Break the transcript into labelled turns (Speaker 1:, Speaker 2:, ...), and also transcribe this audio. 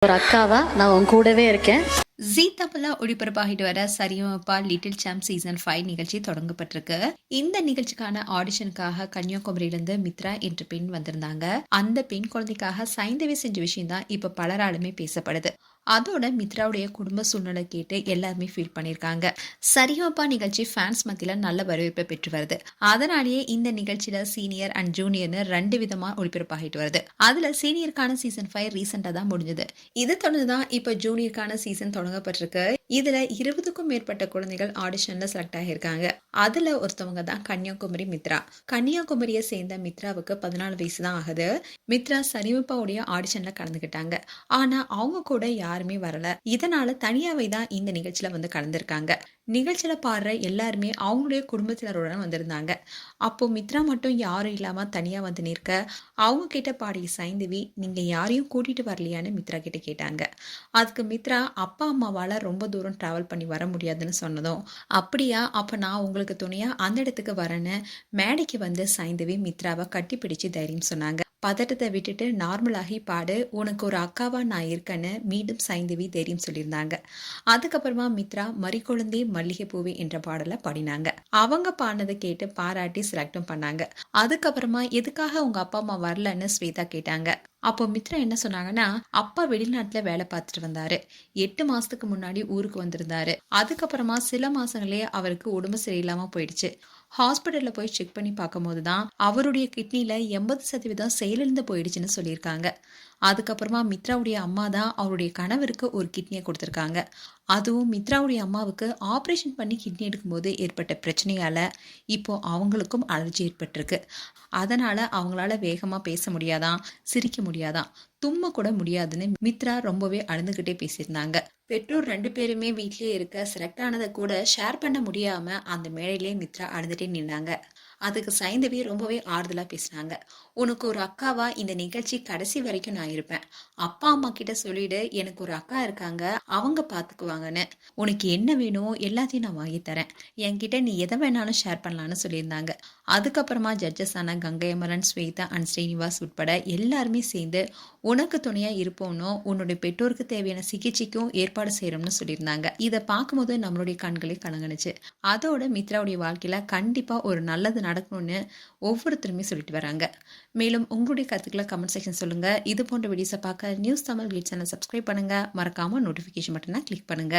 Speaker 1: ஒரு அக்காவா நான் உன் கூடவே இருக்கேன்.
Speaker 2: ஜீ தமிழ்ல ஒளிபரப்பாகிட்டு வர சரிகமபா லிட்டில் சாம்ப் சீசன் 5 நிகழ்ச்சி தொடங்கப்பட்டிருக்கு. இந்த நிகழ்ச்சிக்கான ஆடிஷனுக்காக கன்னியாகுமரியிலிருந்து மித்ரா என்ற பெண் வந்திருந்தாங்க. அந்த பெண் குழந்தைக்காக சைந்தவி செஞ்ச விஷயம் தான் இப்ப பலராலுமே பேசப்படுது. அதோட மித்ராவுடைய குடும்ப சூழ்நிலை கேட்டு எல்லாருமே ஃபீல் பண்ணியிருக்காங்க. சரிகமபா நிகழ்ச்சி ஃபேன்ஸ் மத்தியில நல்ல வரவேற்பை பெற்று வருது. அதனாலேயே இந்த நிகழ்ச்சியில சீனியர் அண்ட் ஜூனியர்னு 2 விதமா ஒளிபரப்பாகிட்டு வருது. அதுல சீனியருக்கான சீசன் 5 ரீசெண்டா தான் முடிஞ்சது. இதை தொடர்ந்துதான் இப்ப ஜூனியருக்கான சீசன் தொடங்கப்பட்டிருக்கு. இதுல 20க்கும் மேற்பட்ட குழந்தைகள் ஆடிஷன்ல செலக்ட் ஆகியிருக்காங்க. அதுல ஒருத்தவங்க தான் கன்னியாகுமரி மித்ரா. கன்னியாகுமரியை சேர்ந்த மித்ராவுக்கு 14 வயசு தான் ஆகுது. மித்ரா சரிகமபாவுடைய ஆடிஷன்ல கலந்துக்கிட்டாங்க. ஆனா அவங்க கூட யாருமே வரல. இதனால தனியாவே தான் இந்த நிகழ்ச்சியில வந்து கலந்துருக்காங்க. நிகழ்ச்சியில பாடுற எல்லாருமே அவங்களுடைய குடும்பத்தினருடன் வந்திருந்தாங்க. அப்போ மித்ரா மட்டும் யாரும் இல்லாம தனியா வந்து நிற்க, அவங்க கிட்ட பாடிய சைந்தவி, நீங்க யாரையும் கூட்டிட்டு வரலையான்னு மித்ரா கிட்ட கேட்டாங்க. அதுக்கு மித்ரா, அப்பா அம்மாவால ரொம்ப தூரம் டிராவல் பண்ணி வர முடியாதுன்னு சொன்னதும், அப்படியா, அப்ப நான் உங்களுக்கு துணையா அந்த இடத்துக்கு வரேன்னு மேடைக்கு வந்து சைந்தவி மித்ராவை கட்டிப்பிடிச்சு தைரியம் சொன்னாங்க. பதட்டத்தை விட்டுட்டு நார்மலாகி பாடு, உனக்கு ஒரு அக்காவா நான் இருக்கேன்னு மீண்டும் சைந்தவி தைரியம் சொல்லியிருந்தாங்க. அதுக்கப்புறமா மித்ரா மறிக்கொழுந்தே மல்லிகை பூவே என்ற பாடலை பாடினாங்க. அவங்க பாடினதை கேட்டு பாராட்டி செலக்டும் பண்ணாங்க. அதுக்கப்புறமா எதுக்காக உங்க அப்பா அம்மா வரலன்னு ஸ்வேதா கேட்டாங்க. அப்போ மித்ரா என்ன சொன்னாங்கன்னா, அப்பா வெளிநாட்டுல வேலை பார்த்துட்டு வந்தாரு. 8 மாசத்துக்கு முன்னாடி ஊருக்கு வந்திருந்தாரு. அதுக்கப்புறமா சில மாசங்களே அவருக்கு உடம்பு சரியில்லாம போயிடுச்சு. ஹாஸ்பிட்டல்ல போய் செக் பண்ணி பார்க்கும்போது தான் அவருடைய கிட்னில 80% செயலிழந்து போயிடுச்சுன்னு சொல்லியிருக்காங்க. அதுக்கப்புறமா மித்ராவுடைய அம்மா தான் அவருடைய கணவருக்கு ஒரு கிட்னியை கொடுத்துருக்காங்க. அதுவும் மித்ராவுடைய அம்மாவுக்கு ஆப்ரேஷன் பண்ணி கிட்னி எடுக்கும்போது ஏற்பட்ட பிரச்சனையால இப்போ அவங்களுக்கும் அலர்ஜி ஏற்பட்டிருக்கு. அதனால அவங்களால வேகமா பேச முடியாதான், சிரிக்க முடியாதான், தும்ம கூட முடியாதுன்னு மித்ரா ரொம்பவே அழுந்துகிட்டே பேசியிருந்தாங்க. பெற்றோர் 2 பேருமே வீட்லயே இருக்க செலக்ட் ஆனதை கூட ஷேர் பண்ண முடியாம அந்த மேடையிலேயே மித்ரா அழுதுட்டே நின்னாங்க. அதுக்கு சைந்தவி ரொம்பவே ஆறுதலா பேசினாங்க. உனக்கு ஒரு அக்காவா இந்த நிகழ்ச்சி கடைசி வரைக்கும் நான் இருப்பேன். அப்பா அம்மா கிட்ட சொல்லிடு, எனக்கு ஒரு அக்கா இருக்காங்க, அவங்க பாத்துக்குவாங்கன்னு. உனக்கு என்ன வேணுமோ எல்லாத்தையும் நான் வாங்கி தரேன். என்கிட்ட நீ எதை வேணாலும் ஷேர் பண்ணலான்னு சொல்லியிருந்தாங்க. அதுக்கப்புறமா ஜட்ஜஸ் ஆன கங்கை அமரன், ஸ்வேதா அண்ட் ஸ்ரீனிவாஸ் உட்பட எல்லாருமே சேர்ந்து உனக்கு துணையா இருப்போம்னோ, உன்னுடைய பெற்றோருக்கு தேவையான சிகிச்சைக்கும் ஏற்பாடு செய்யறோம்னு சொல்லியிருந்தாங்க. இதை பார்க்கும்போது நம்மளுடைய கண்களே கலங்குனுச்சு. அதோட மித்ராவுடைய வாழ்க்கையில கண்டிப்பா ஒரு நல்லது நடக்கணும்னு ஒவ்வொருத்தருமே சொல்லிட்டு வராங்க. மேலும் உங்களுடைய கருத்துக்களை கமெண்ட் செக்ஷன் சொல்லுங்க. இது போன்ற வீடியோஸை பார்க்க news Tamil glitz channel subscribe பண்ணுங்க. மறக்காம நோட்டிஃபிகேஷன் பட்டனை கிளிக் பண்ணுங்க.